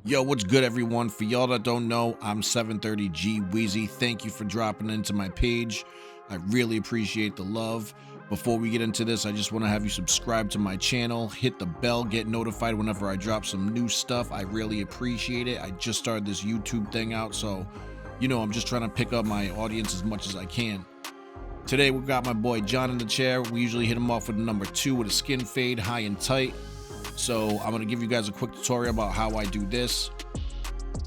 Yo, what's good, everyone? For y'all that don't know, I'm 730G Wheezy. Thank you for dropping into my page. I really appreciate the love. Before we get into this, I just want to have you subscribe to my channel, hit the bell, get notified whenever I drop some new stuff. I really appreciate it. I just started this YouTube thing out, so, I'm just trying to pick up my audience as much as I can. Today, we got my boy John in the chair. We usually hit him off with a number 2 with a skin fade, high and tight. So I'm going to give you guys a quick tutorial about how I do this.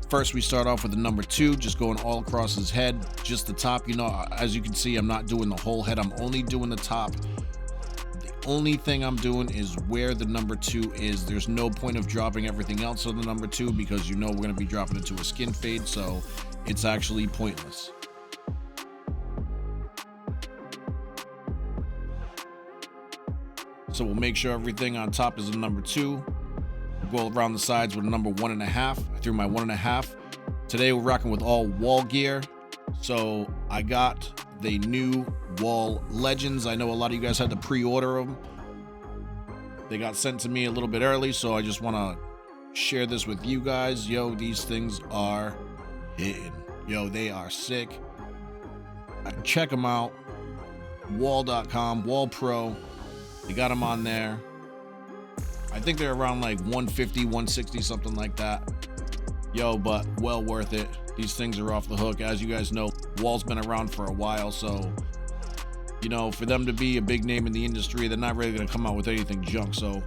First, we start off with the number 2, just going all across his head, just the top. As you can see, I'm not doing the whole head. I'm only doing the top. The only thing I'm doing is where the number 2 is. There's no point of dropping everything else on the number 2 because we're going to be dropping it to a skin fade, so it's actually pointless. So we'll make sure everything on top is a number 2. We'll go around the sides with a number 1.5. I threw my 1.5. Today we're rocking with all Wahl gear. So I got the new Wahl Legends. I know a lot of you guys had to pre-order them. They got sent to me a little bit early, so I just want to share this with you guys. Yo, these things are hitting. Yo, they are sick. Check them out. Wahl.com, Wahl Pro. They got them on there. I think they're around like 150, 160, something like that. Yo, but well worth it. These things are off the hook. As you guys know, Wahl's been around for a while, so for them to be a big name in the industry, they're not really going to come out with anything junk. So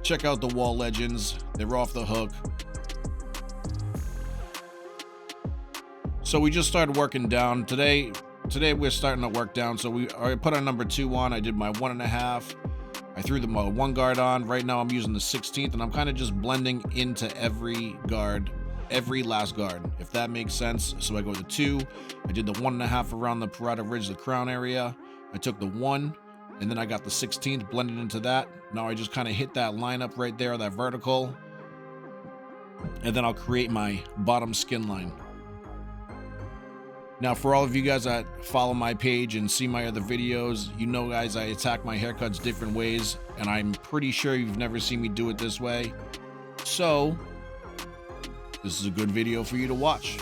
check out the Wahl Legends. They're off the hook. So we just started working down today. We're starting to work down. So I put our number 2 on. I did my 1.5. I threw the 1 guard on. Right now I'm using the 16th, and I'm kind of just blending into every guard, every last guard, if that makes sense. So I go to 2. I did the 1.5 around the parietal ridge, the crown area. I took the 1, and then I got the 16th, blended into that. Now I just kind of hit that line up right there, that vertical, and then I'll create my bottom skin line. Now, for all of you guys that follow my page and see my other videos, guys, I attack my haircuts different ways, and I'm pretty sure you've never seen me do it this way. So, this is a good video for you to watch.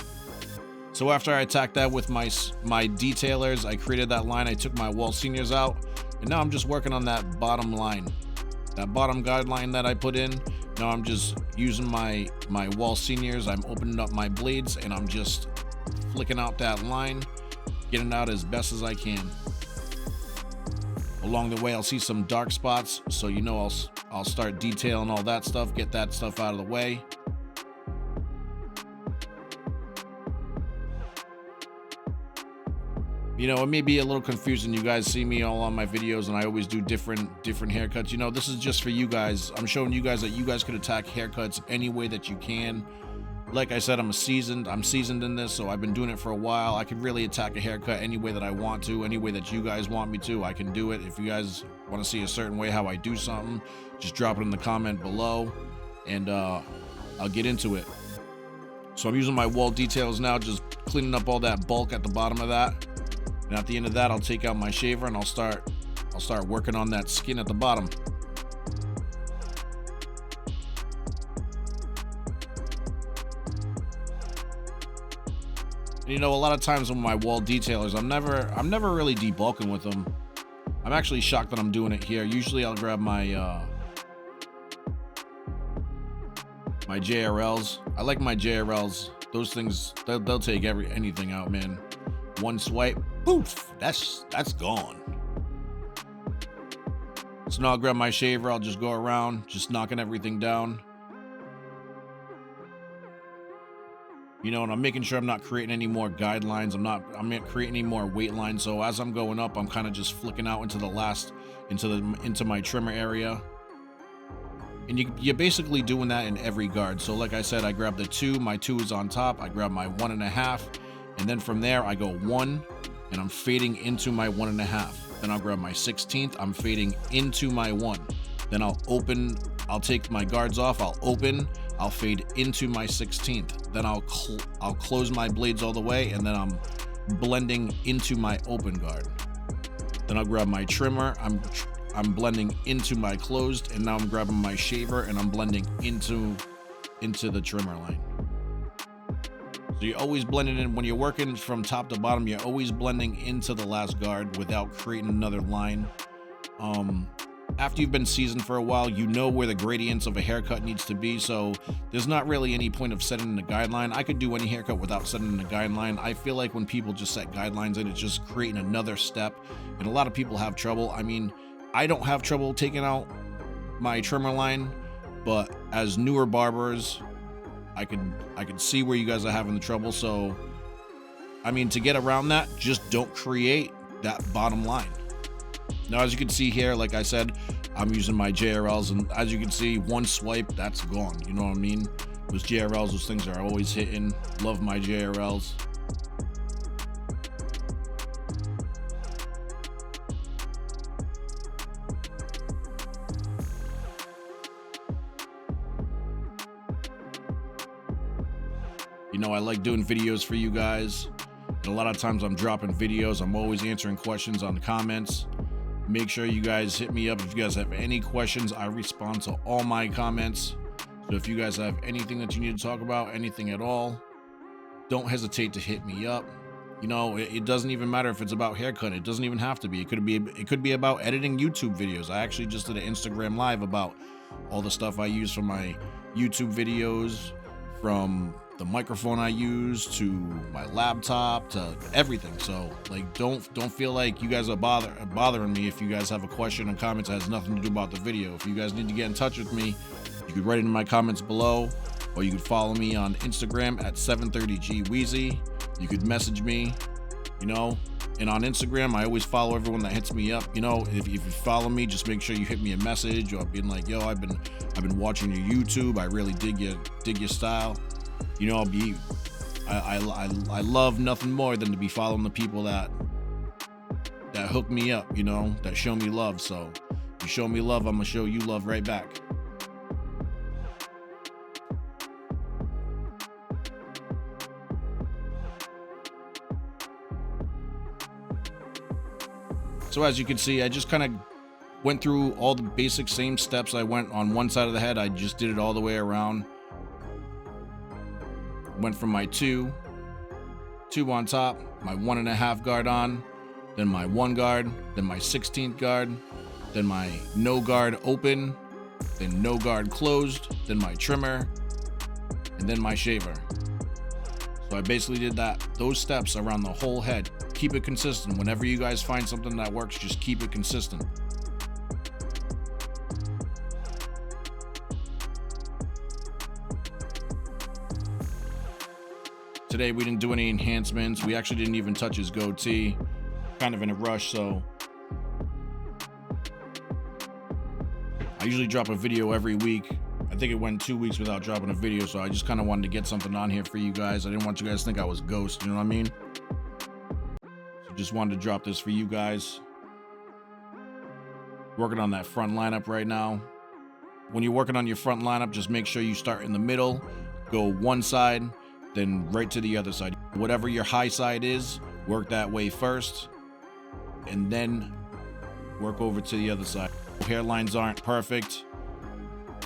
So after I attacked that with my detailers, I created that line, I took my Wahl seniors out, and now I'm just working on that bottom line. That bottom guideline that I put in, now I'm just using my Wahl seniors, I'm opening up my blades, and I'm just flicking out that line, getting it out as best as I can. Along the way, I'll see some dark spots, so I'll start detailing all that stuff, get that stuff out of the way. It may be a little confusing. You guys see me all on my videos, and I always do different haircuts. This is just for you guys. I'm showing you guys that you guys could attack haircuts any way that you can. Like I said, I'm seasoned in this, so I've been doing it for a while. I can really attack a haircut any way that I want to, any way that you guys want me to. I can do it. If you guys want to see a certain way how I do something, just drop it in the comment below, and I'll get into it. So I'm using my Wahl details now, just cleaning up all that bulk at the bottom of that. And at the end of that, I'll take out my shaver and I'll start working on that skin at the bottom. A lot of times with my Wahl detailers, I'm never really debulking with them. I'm actually shocked that I'm doing it here. Usually I'll grab my my JRLs. I like my JRLs. Those things, they'll take anything out, man. One swipe, poof, that's gone. So now I'll grab my shaver. I'll just go around, just knocking everything down. And I'm making sure I'm not creating any more guidelines. I'm not creating any more weight lines. So as I'm going up, I'm kind of just flicking out into my trimmer area. And you're basically doing that in every guard. So like I said, I grab the 2, my 2 is on top. I grab my 1.5, and then from there I go 1, and I'm fading into my 1.5. Then I'll grab my 16th. I'm fading into my 1. Then I'll take my guards off. I'll open. I'll fade into my 16th. Then I'll close my blades all the way, and then I'm blending into my open guard. Then I'll grab my trimmer. I'm I'm blending into my closed, and now I'm grabbing my shaver and I'm blending into the trimmer line. So you're always blending in when you're working from top to bottom. You're always blending into the last guard without creating another line. After you've been seasoned for a while, you know where the gradients of a haircut needs to be, so there's not really any point of setting a guideline. I could do any haircut without setting a guideline. I feel like when people just set guidelines in, it's just creating another step, and a lot of people have trouble. I mean, I don't have trouble taking out my trimmer line, but as newer barbers, I could see where you guys are having the trouble. So, I mean, to get around that, just don't create that bottom line. Now, as you can see here, like I said, I'm using my JRLs, and as you can see, one swipe, that's gone. You know what I mean? Those JRLs, those things are always hitting. Love my JRLs. You know, I like doing videos for you guys, and a lot of times I'm dropping videos. I'm always answering questions on the comments. Make sure you guys hit me up if you guys have any questions. I respond to all my comments. So if you guys have anything that you need to talk about, anything at all, don't hesitate to hit me up. You know, it doesn't even matter if it's about haircut. It doesn't even have to be. It could be about editing YouTube videos. I actually just did an Instagram live about all the stuff I use for my YouTube videos, from the microphone I use to my laptop to everything. So like, don't feel like you guys are bothering me if you guys have a question or comment that has nothing to do about the video. If you guys need to get in touch with me, you could write it in my comments below, or you could follow me on Instagram at 730GWeezy. You could message me, you know, and on Instagram, I always follow everyone that hits me up. You know, if you follow me, just make sure you hit me a message, or being like, yo, I've been watching your YouTube. I really dig your style. You know, I love nothing more than to be following the people that hook me up, you know, that show me love. So you show me love, I'm gonna show you love right back. So as you can see, I just kind of went through all the basic same steps. I went on one side of the head, I just did it all the way around. Went from my two on top, my 1.5 guard on, then my 1 guard, then my 16th guard, then my no guard open, then no guard closed, then my trimmer, and then my shaver. So I basically did those steps around the whole head. Keep it consistent. Whenever you guys find something that works, just keep it consistent. Today we didn't do any enhancements. We actually didn't even touch his goatee. Kind of in a rush, so I usually drop a video every week. I think it went 2 weeks without dropping a video, so I just kind of wanted to get something on here for you guys. I didn't want you guys to think I was ghost, you know what I mean? So just wanted to drop this for you guys. Working on that front lineup right now. When you're working on your front lineup, just make sure you start in the middle, go one side, then right to the other side. Whatever your high side is, work that way first, and then work over to the other side. Hairlines aren't perfect,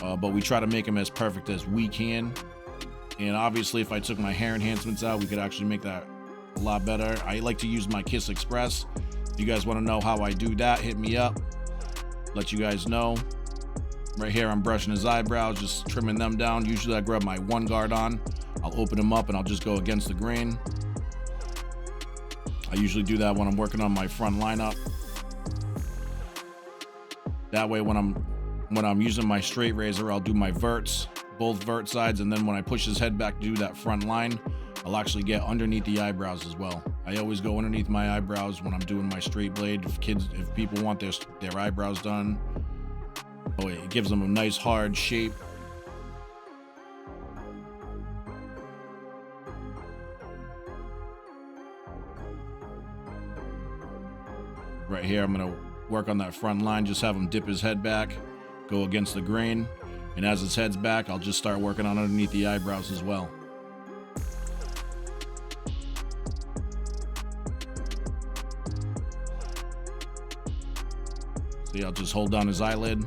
but we try to make them as perfect as we can. And obviously, if I took my hair enhancements out, we could actually make that a lot better. I like to use my Kiss Express. If you guys want to know how I do that, hit me up. Let you guys know. Right here, I'm brushing his eyebrows, just trimming them down. Usually I grab my 1 guard on. I'll open them up and I'll just go against the grain. I usually do that when I'm working on my front lineup. That way when I'm using my straight razor, I'll do my verts, both vert sides, and then when I push his head back to do that front line, I'll actually get underneath the eyebrows as well. I always go underneath my eyebrows when I'm doing my straight blade. If people want their eyebrows done, it gives them a nice hard shape. Right here, I'm gonna work on that front line, just have him dip his head back, go against the grain, and as his head's back, I'll just start working on underneath the eyebrows as well. See, I'll just hold down his eyelid.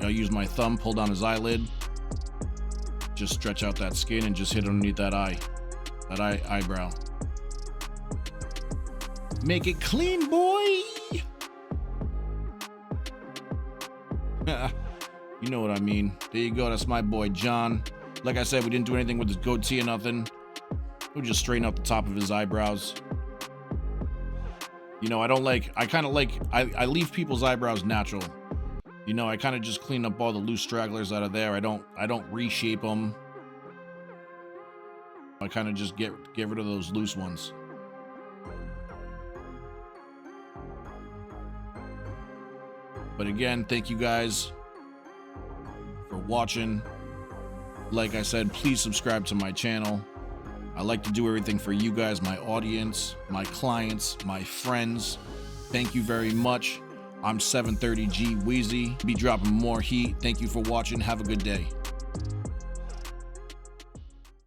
I'll use my thumb, pull down his eyelid. Just stretch out that skin and just hit underneath that eyebrow. Make it clean, boy. You know what I mean. There you go. That's my boy John. Like I said, we didn't do anything with his goatee or nothing. We'll just straighten out the top of his eyebrows. You know, I leave people's eyebrows natural. You know, I kind of just clean up all the loose stragglers out of there. I don't reshape them. I kind of just get rid of those loose ones. But again, thank you guys for watching. Like I said, please subscribe to my channel. I like to do everything for you guys, my audience, my clients, my friends. Thank you very much. I'm 730G Wheezy. Be dropping more heat. Thank you for watching. Have a good day.